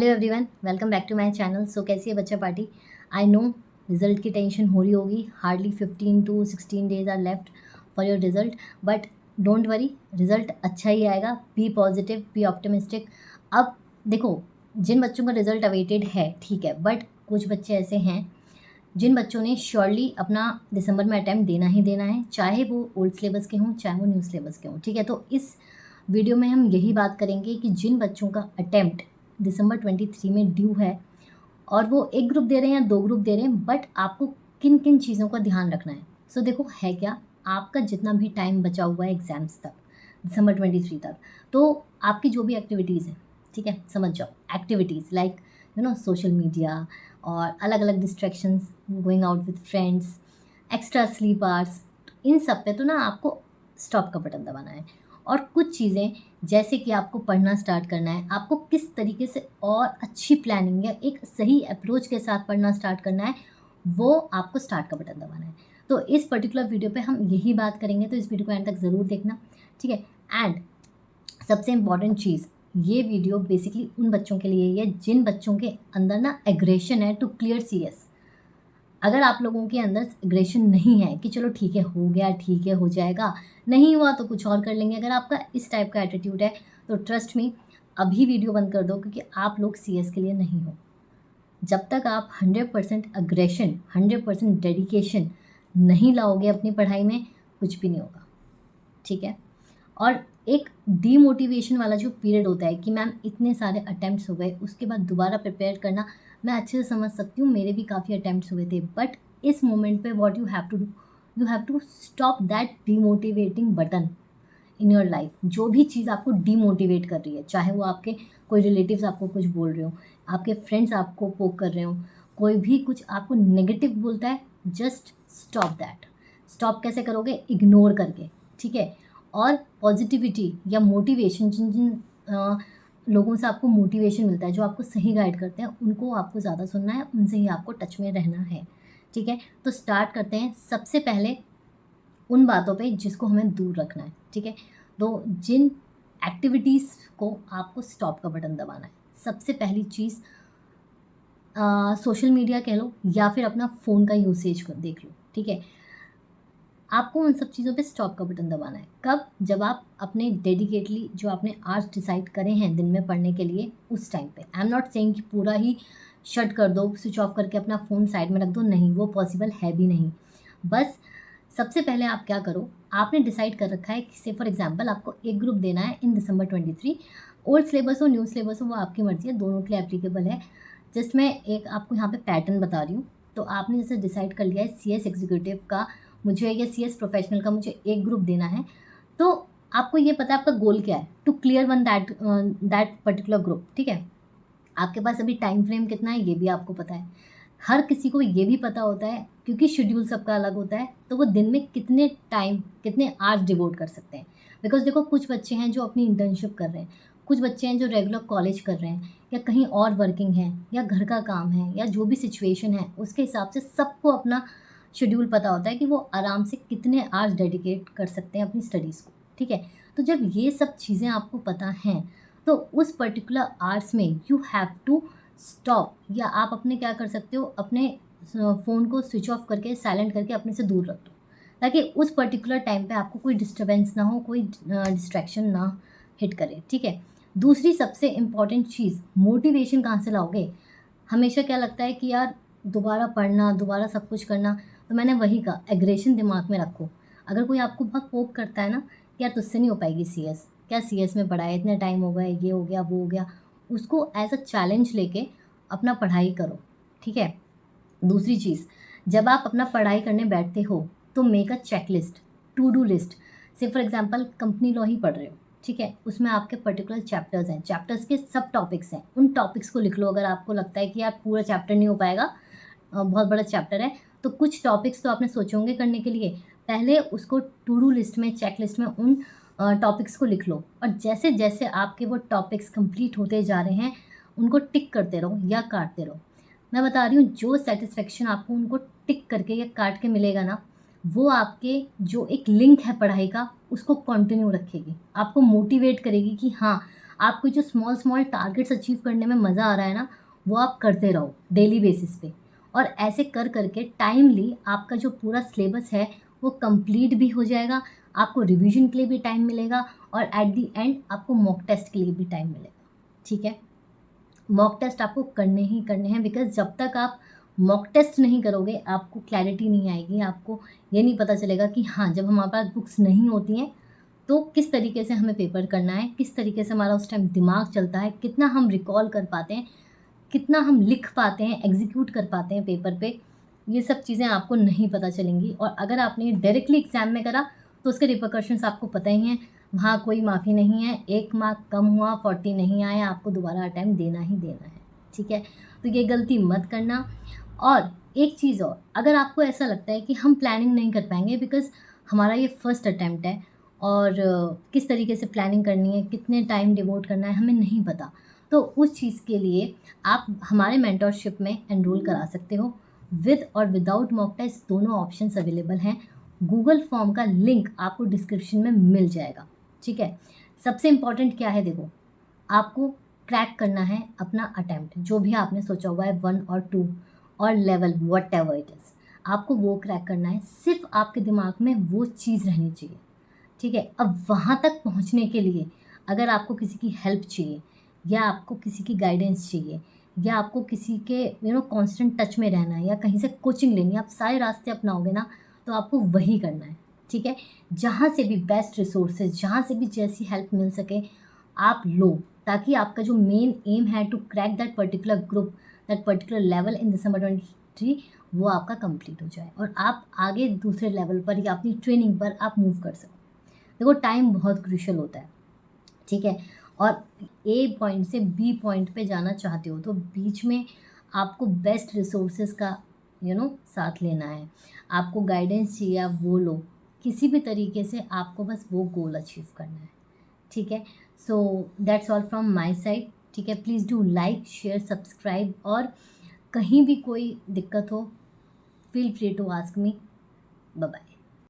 Hello everyone, welcome back to my channel. So कैसी है बच्चा पार्टी। आई नो रिज़ल्ट की टेंशन हो रही होगी। Hardly 15 to 16 days are left for your result, but don't worry, result अच्छा ही आएगा। Be positive, be optimistic. अब देखो, जिन बच्चों का रिज़ल्ट अवेटेड है ठीक है, बट कुछ बच्चे ऐसे हैं जिन बच्चों ने श्योरली अपना दिसंबर में अटैम्प्ट देना ही देना है, चाहे वो ओल्ड सिलेबस के हों चाहे वो न्यू सिलेबस के हों। ठीक है, तो इस वीडियो में हम यही बात करेंगे कि जिन बच्चों का अटैम्प्ट दिसंबर 23 में ड्यू है और वो एक ग्रुप दे रहे हैं या दो ग्रुप दे रहे हैं, बट आपको किन किन चीज़ों का ध्यान रखना है। सो देखो, है क्या, आपका जितना भी टाइम बचा हुआ है एग्ज़ाम्स तक, दिसंबर 23 तक, तो आपकी जो भी एक्टिविटीज़ हैं, ठीक है, समझ जाओ, एक्टिविटीज़ लाइक सोशल मीडिया और अलग अलग distractions, going out with friends, extra sleep hours, इन सब पे तो ना आपको स्टॉप का बटन दबाना है। और कुछ चीज़ें जैसे कि आपको पढ़ना स्टार्ट करना है, आपको किस तरीके से और अच्छी प्लानिंग या एक सही अप्रोच के साथ पढ़ना स्टार्ट करना है, वो आपको स्टार्ट का बटन दबाना है। तो इस पर्टिकुलर वीडियो पे हम यही बात करेंगे, तो इस वीडियो को एंड तक ज़रूर देखना, ठीक है। एंड सबसे इम्पॉर्टेंट चीज़, ये वीडियो बेसिकली उन बच्चों के लिए है जिन बच्चों के अंदर ना एग्रेशन है टू क्लियर सीएस। अगर आप लोगों के अंदर एग्रेशन नहीं है कि चलो ठीक है, हो गया, ठीक है, हो जाएगा, नहीं हुआ तो कुछ और कर लेंगे, अगर आपका इस टाइप का एटीट्यूड है तो ट्रस्ट मी, अभी वीडियो बंद कर दो, क्योंकि आप लोग सीएस के लिए नहीं हो। जब तक आप 100% अग्रेशन, 100% डेडिकेशन नहीं लाओगे अपनी पढ़ाई में, कुछ भी नहीं होगा, ठीक है। और एक डीमोटिवेशन वाला जो पीरियड होता है कि मैम इतने सारे अटैम्प्ट्स हो गए, उसके बाद दोबारा प्रिपेयर करना, मैं अच्छे से समझ सकती हूँ, मेरे भी काफ़ी अटैम्प्ट्स हुए थे, बट इस मोमेंट पे what you have to do, you have to stop that demotivating button in your life. जो भी चीज़ आपको डीमोटिवेट कर रही है, चाहे वो आपके कोई रिलेटिव्स आपको कुछ बोल रहे हो, आपके फ्रेंड्स आपको पोक कर रहे हो, कोई भी कुछ आपको नेगेटिव बोलता है, जस्ट स्टॉप दैट। स्टॉप कैसे करोगे? इग्नोर करके, ठीक है। और पॉजिटिविटी या मोटिवेशन, जिन जिन लोगों से आपको मोटिवेशन मिलता है, जो आपको सही गाइड करते हैं, उनको आपको ज़्यादा सुनना है, उनसे ही आपको टच में रहना है, ठीक है। तो स्टार्ट करते हैं सबसे पहले उन बातों पे जिसको हमें दूर रखना है, ठीक है। तो जिन एक्टिविटीज़ को आपको स्टॉप का बटन दबाना है, सबसे पहली चीज़ सोशल मीडिया कह लो या फिर अपना फ़ोन का यूसेज कर देख लो, ठीक है। आपको उन सब चीज़ों पे स्टॉप का बटन दबाना है। कब? जब आप अपने डेडिकेटली जो आपने आवर्स डिसाइड करे हैं दिन में पढ़ने के लिए, उस टाइम पे। आई एम नॉट सेइंग कि पूरा ही शट कर दो, स्विच ऑफ करके अपना फ़ोन साइड में रख दो, नहीं, वो पॉसिबल है भी नहीं। बस सबसे पहले आप क्या करो, आपने डिसाइड कर रखा है कि से फॉर एग्जांपल आपको एक ग्रुप देना है इन दिसंबर 23, ओल्ड सिलेबस हो न्यू सिलेबस हो वो आपकी मर्ज़ी है, दोनों के लिए एप्लीकेबल है। जस्ट मैं एक आपको यहाँ पे पैटर्न बता रही हूँ। तो आपने जैसे डिसाइड कर लिया है सीएस एग्जीक्यूटिव का मुझे या सीएस प्रोफेशनल का मुझे एक ग्रुप देना है, तो आपको ये पता है आपका गोल क्या है, to clear one that particular group, ठीक है। आपके पास अभी टाइम फ्रेम कितना है ये भी आपको पता है। हर किसी को ये भी पता होता है, क्योंकि शेड्यूल सबका अलग होता है, तो वो दिन में कितने टाइम, कितने आवर्स डिवोट कर सकते हैं। बिकॉज देखो, कुछ बच्चे हैं जो अपनी इंटर्नशिप कर रहे हैं, कुछ बच्चे हैं जो रेगुलर कॉलेज कर रहे हैं या कहीं और वर्किंग हैं या घर का काम है या जो भी सिचुएशन है, उसके हिसाब से सबको अपना शेड्यूल पता होता है कि वो आराम से कितने आवर्स डेडिकेट कर सकते हैं अपनी स्टडीज़ को, ठीक है। तो जब ये सब चीज़ें आपको पता हैं, तो उस पर्टिकुलर आवर्स में यू हैव टू स्टॉप, या आप अपने क्या कर सकते हो, अपने फ़ोन को स्विच ऑफ करके साइलेंट करके अपने से दूर रख दो, ताकि उस पर्टिकुलर टाइम पे आपको कोई डिस्टर्बेंस ना हो, कोई डिस्ट्रैक्शन ना हिट करे, ठीक है। दूसरी सबसे इम्पॉर्टेंट चीज़, मोटिवेशन कहाँ से लाओगे? हमेशा क्या लगता है कि यार दोबारा पढ़ना, दोबारा सब कुछ करना, तो मैंने वही कहा, एग्रेशन दिमाग में रखो। अगर कोई आपको बहुत पोक करता है ना कि यार तुझसे नहीं हो पाएगी सीएस, क्या सीएस में पढ़ा है, इतने टाइम हो गए, ये हो गया, वो हो गया, उसको एज अ चैलेंज लेके अपना पढ़ाई करो, ठीक है। दूसरी चीज़, जब आप अपना पढ़ाई करने बैठते हो तो make a checklist, to do list. से फॉर एग्जांपल कंपनी लॉ ही पढ़ रहे हो, ठीक है, उसमें आपके पर्टिकुलर चैप्टर्स हैं, चैप्टर्स के सब टॉपिक्स हैं, उन टॉपिक्स को लिख लो। अगर आपको लगता है कि यार पूरा चैप्टर नहीं हो पाएगा, बहुत बड़ा चैप्टर है, तो कुछ टॉपिक्स तो आपने सोचे होंगे करने के लिए, पहले उसको टू डू लिस्ट में, चेक लिस्ट में उन टॉपिक्स को लिख लो, और जैसे जैसे आपके वो टॉपिक्स कंप्लीट होते जा रहे हैं, उनको टिक करते रहो या काटते रहो। मैं बता रही हूँ, जो सेटिस्फेक्शन आपको उनको टिक करके या काट के मिलेगा ना, वो आपके जो एक लिंक है पढ़ाई का, उसको कंटिन्यू रखेगी, आपको मोटिवेट करेगी कि हाँ, आपको जो स्मॉल स्मॉल टारगेट्स अचीव करने में मज़ा आ रहा है ना, वो आप करते रहो डेली बेसिस पे, और ऐसे कर करके टाइमली आपका जो पूरा सिलेबस है वो कंप्लीट भी हो जाएगा, आपको रिवीजन के लिए भी टाइम मिलेगा, और एट द एंड आपको मॉक टेस्ट के लिए भी टाइम मिलेगा। ठीक है, मॉक टेस्ट आपको करने ही करने हैं, बिकॉज जब तक आप मॉक टेस्ट नहीं करोगे आपको क्लैरिटी नहीं आएगी, आपको ये नहीं पता चलेगा कि हाँ, जब हमारे पास बुक्स नहीं होती हैं तो किस तरीके से हमें पेपर करना है, किस तरीके से हमारा उस टाइम दिमाग चलता है, कितना हम रिकॉल कर पाते हैं, कितना हम लिख पाते हैं, एग्जीक्यूट कर पाते हैं पेपर पे, ये सब चीज़ें आपको नहीं पता चलेंगी। और अगर आपने डायरेक्टली एग्ज़ाम में करा तो उसके रिपरकशंस आपको पता ही हैं, वहाँ कोई माफ़ी नहीं है, 1 मार्क कम हुआ, 40 नहीं आया, आपको दोबारा अटैम्प्ट देना ही देना है। ठीक है, तो ये गलती मत करना। और एक चीज़ और, अगर आपको ऐसा लगता है कि हम प्लानिंग नहीं कर पाएंगे बिकॉज़ हमारा ये फर्स्ट अटैम्प्ट है, और किस तरीके से प्लानिंग करनी है, कितने टाइम डिवोट करना है, हमें नहीं पता, तो उस चीज़ के लिए आप हमारे मेंटरशिप में एनरोल करा सकते हो। विद और विदाउट मॉक टेस्ट दोनों ऑप्शंस अवेलेबल हैं। गूगल फॉर्म का लिंक आपको डिस्क्रिप्शन में मिल जाएगा। ठीक है, सबसे इम्पॉर्टेंट क्या है, देखो, आपको क्रैक करना है अपना अटैम्प्ट, जो भी आपने सोचा हुआ है 1 और 2 और level what ever it is, आपको वो क्रैक करना है। सिर्फ आपके दिमाग में वो चीज़ रहनी चाहिए। ठीक है, अब वहाँ तक पहुँचने के लिए अगर आपको किसी की हेल्प चाहिए, या आपको किसी की गाइडेंस चाहिए, या आपको किसी के कांस्टेंट टच में रहना है, या कहीं से कोचिंग लेनी है, आप सारे रास्ते अपनाओगे ना, तो आपको वही करना है। ठीक है, जहाँ से भी बेस्ट रिसोर्सेज, जहाँ से भी जैसी हेल्प मिल सके आप लो, ताकि आपका जो मेन एम है to crack that particular group, that particular level in December 23, वो आपका कंप्लीट हो जाए और आप आगे दूसरे लेवल पर या अपनी ट्रेनिंग पर आप मूव कर सको। देखो, टाइम बहुत क्रूशियल होता है। ठीक है, और ए पॉइंट से बी पॉइंट पे जाना चाहते हो तो बीच में आपको बेस्ट रिसोर्सेज का साथ लेना है, आपको गाइडेंस चाहिए, आप वो लो, किसी भी तरीके से आपको बस वो गोल अचीव करना है। ठीक है, so that's all from my side. ठीक है, please do like, share, subscribe, और कहीं भी कोई दिक्कत हो feel free to ask me. Bye bye.